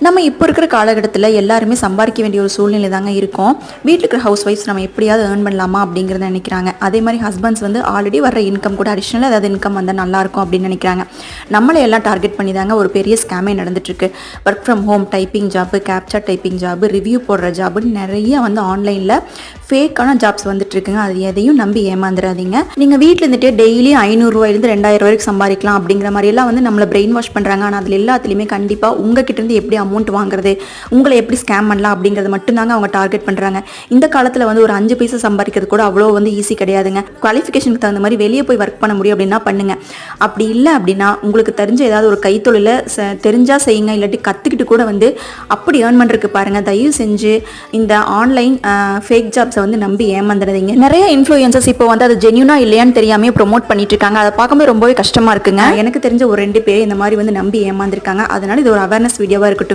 நம்ம இப்போ இருக்கிற காலகட்டத்தில் எல்லாருமே சம்பாதிக்க வேண்டிய ஒரு சூழ்நிலை தாங்க இருக்கும். வீட்டில் இருக்கிற ஹவுஸ் ஒய்ஃப்ஸ் நம்ம எப்படியாவது ஏர்ன் பண்ணலாமா அப்படிங்கிறத நினைக்கிறாங்க. அதே மாதிரி ஹஸ்பண்ட்ஸ் வந்து ஆல்ரெடி வர இன்கம் கூட அடிஷ்னலாக ஏதாவது இன்கம் வந்தால் நல்லாயிருக்கும் அப்படின்னு நினைக்கிறாங்க. நம்மளை எல்லாம் டார்கெட் பண்ணி தாங்க ஒரு பெரிய ஸ்கேமே நடந்துட்டுருக்கு. Work from home, typing job, capture typing job, review போடுற ஜாப்புன்னு நிறைய வந்து ஆன்லைனில் ஃபேக்கான ஜாப்ஸ் வந்துட்டு இருக்குங்க. அது எதையும் நம்பி ஏமாந்துடாதீங்க. நீங்கள் வீட்டில் இருந்துகிட்டே டெய்லி 500 2000 வரைக்கும் சம்பாதிக்கலாம் அப்படிங்கிற மாதிரியெல்லாம் வந்து நம்மளை பிரெயின் வாஷ் பண்ணுறாங்க. ஆனால் அதில் எல்லாத்துலேயுமே கண்டிப்பாக உங்ககிட்ட இருந்து எப்படி அமௌண்ட் வாங்குறது, உங்களை எப்படி ஸ்கேம் பண்ணலாம் அப்படிங்கிறது மட்டும்தாங்க அவங்க டார்கெட் பண்ணுறாங்க. இந்த காலத்தில் வந்து ஒரு 5 பைசா சம்பாதிக்கிறது கூட அவ்வளோ வந்து ஈஸி கிடையாதுங்க. குவாலிஃபிகேஷனுக்கு தகுந்த மாதிரி வெளியே போய் ஒர்க் பண்ண முடியும் அப்படின்னா பண்ணுங்க. அப்படி இல்லை அப்படின்னா உங்களுக்கு தெரிஞ்ச ஏதாவது ஒரு கைத்தொழிலை தெரிஞ்சால் செய்யுங்க. இல்லாட்டி கற்றுக்கிட்டு கூட வந்து அப்படி ஏர்ன் பண்ணுறதுக்கு பாருங்கள். தயவு செஞ்சு இந்த ஆன்லைன் ஃபேக் ஜாப்ஸை வந்து நம்பி ஏமாந்துடாதீங்க. நிறைய இன்ஃப்ளூயன்சர்ஸ் இப்போ வந்து அது ஜென்யூனா இல்லையான்னு தெரியாமே ப்ரொமோட் பண்ணிட்டு இருக்காங்க. அதை பார்க்கும்போது ரொம்பவே கஷ்டமாக இருக்குங்க. எனக்கு தெரிஞ்ச ஒரு 2 பேர் இந்த மாதிரி வந்து நம்பி ஏமாந்துருக்காங்க. அதனால இது ஒரு அவேர்னஸ் வீடியோவாக இருக்கட்டும்.